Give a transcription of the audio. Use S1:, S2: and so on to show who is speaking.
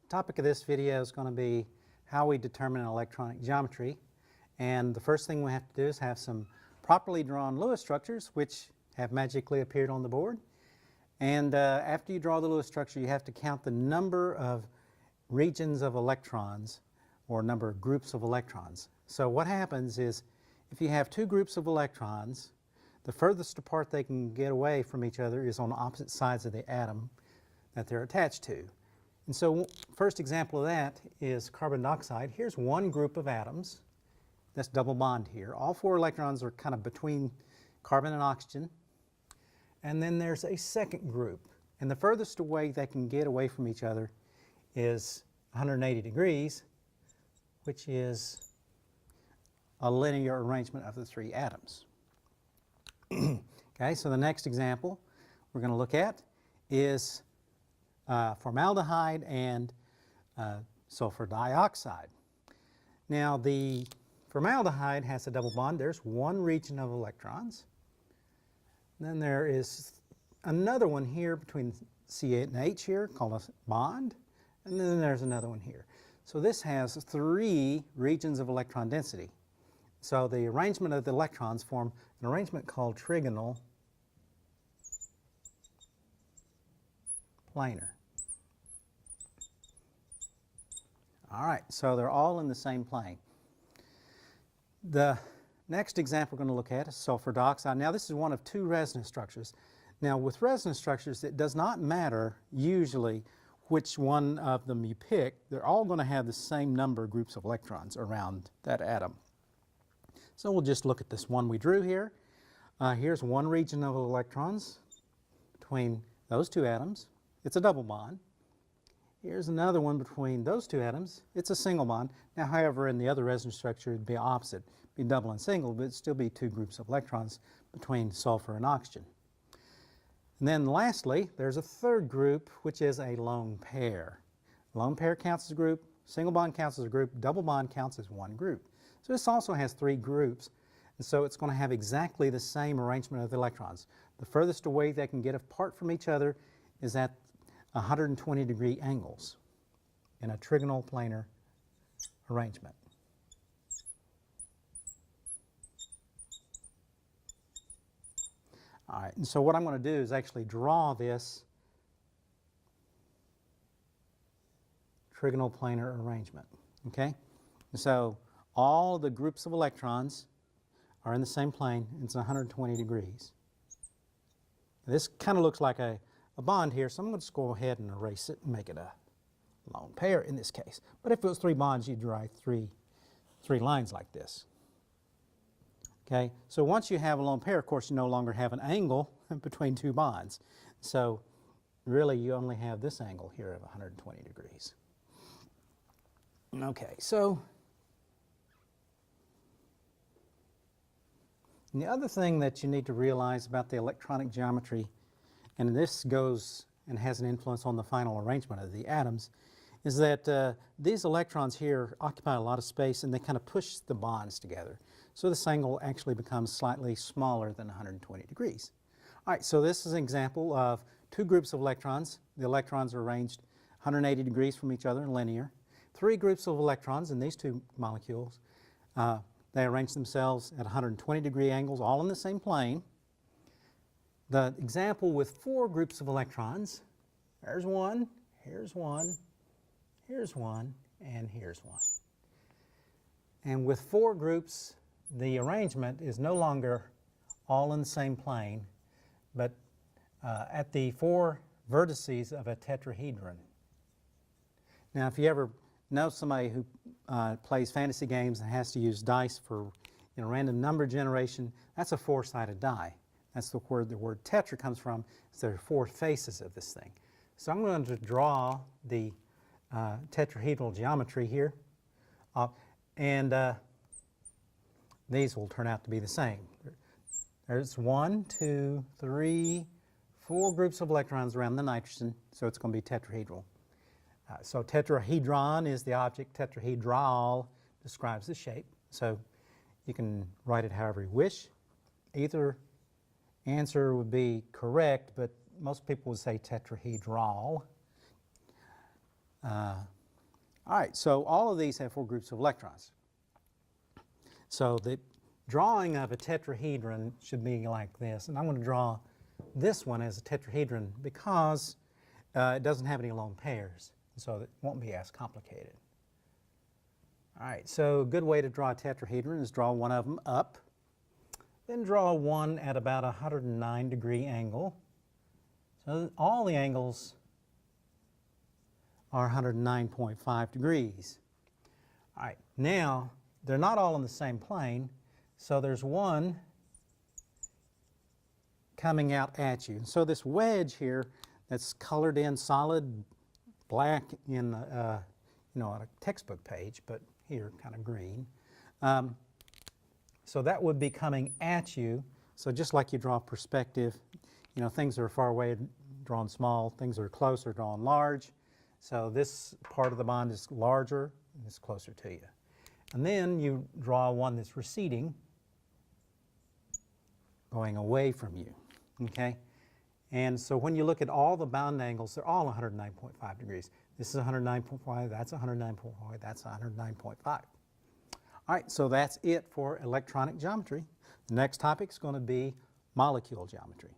S1: Topic of this video is going to be how we determine an electronic geometry. And the first thing we have to do is have some properly drawn Lewis structures, which have magically appeared on the board. And after you draw the Lewis structure, you have to count the number of regions of electrons or number of groups of electrons. So what happens is if you have two groups of electrons, the furthest apart they can get away from each other is on opposite sides of the atom that they're attached to. And so first example of that is carbon dioxide. Here's one group of atoms. That's double bond here. All four electrons are kind of between carbon and oxygen. And then there's a second group. And the furthest away they can get away from each other is 180 degrees, which is a linear arrangement of the three atoms. Okay, so the next example we're going to look at is formaldehyde and sulfur dioxide. Now the formaldehyde has a double bond. There's one region of electrons. Then there is another one here between C8 and H here called a bond. And then there's another one here. So this has three regions of electron density. So the arrangement of the electrons form an arrangement called trigonal planar. All right, so they're all in the same plane. The next example we're going to look at is sulfur dioxide. Now this is one of two resonance structures. Now with resonance structures, it does not matter usually which one of them you pick. They're all going to have the same number of groups of electrons around that atom. So we'll just look at this one we drew here. Here's one region of electrons between those two atoms. It's a double bond. Here's another one between those two atoms. It's a single bond. Now, however, in the other resonance structure, it'd be opposite. It'd be double and single, but it'd still be two groups of electrons between sulfur and oxygen. And then lastly, there's a third group, which is a lone pair. Lone pair counts as a group, single bond counts as a group, double bond counts as one group. So this also has three groups, and so it's going to have exactly the same arrangement of the electrons. The furthest away they can get apart from each other is at 120-degree angles in a trigonal planar arrangement. All right, and so what I'm going to do is actually draw this trigonal planar arrangement, okay? And so all the groups of electrons are in the same plane, and it's 120 degrees. This kind of looks like a bond here, so I'm going to just go ahead and erase it and make it a lone pair in this case. But if it was three bonds, you'd write three lines like this. Okay, so once you have a lone pair, of course, you no longer have an angle between two bonds. So really, you only have this angle here of 120 degrees. Okay, so the other thing that you need to realize about the electronic geometry, and this goes and has an influence on the final arrangement of the atoms, is that these electrons here occupy a lot of space and they kind of push the bonds together. So this angle actually becomes slightly smaller than 120 degrees. All right, so this is an example of two groups of electrons. The electrons are arranged 180 degrees from each other in linear. Three groups of electrons in these two molecules. They arrange themselves at 120-degree angles, all in the same plane. The example with four groups of electrons, there's one, here's one, here's one, and here's one. And with four groups, the arrangement is no longer all in the same plane, but at the four vertices of a tetrahedron. Now, if you ever know somebody who plays fantasy games and has to use dice for random number generation, that's a four-sided die. That's the word tetra comes from. So there are four faces of this thing. So I'm going to draw the tetrahedral geometry here. These will turn out to be the same. There's 1, 2, 3, 4 groups of electrons around the nitrogen, so it's going to be tetrahedral. So tetrahedron is the object, tetrahedral describes the shape. So you can write it however you wish. Either answer would be correct, but most people would say tetrahedral. All right, so all of these have 4 groups of electrons. So the drawing of a tetrahedron should be like this, and I'm going to draw this one as a tetrahedron because it doesn't have any lone pairs, so it won't be as complicated. All right, so a good way to draw a tetrahedron is draw one of them up, then draw one at about a 109-degree angle. So all the angles are 109.5 degrees. All right, now they're not all in the same plane, so there's one coming out at you. So this wedge here that's colored in solid black in on a textbook page, but here kind of green. So that would be coming at you. So just like you draw perspective, things that are far away drawn small, things that are closer drawn large. So this part of the bond is larger and it's closer to you. And then you draw one that's receding, going away from you, okay? And so when you look at all the bound angles, they're all 109.5 degrees. This is 109.5, that's 109.5, that's 109.5. All right, so that's it for electronic geometry. The next topic is going to be molecule geometry.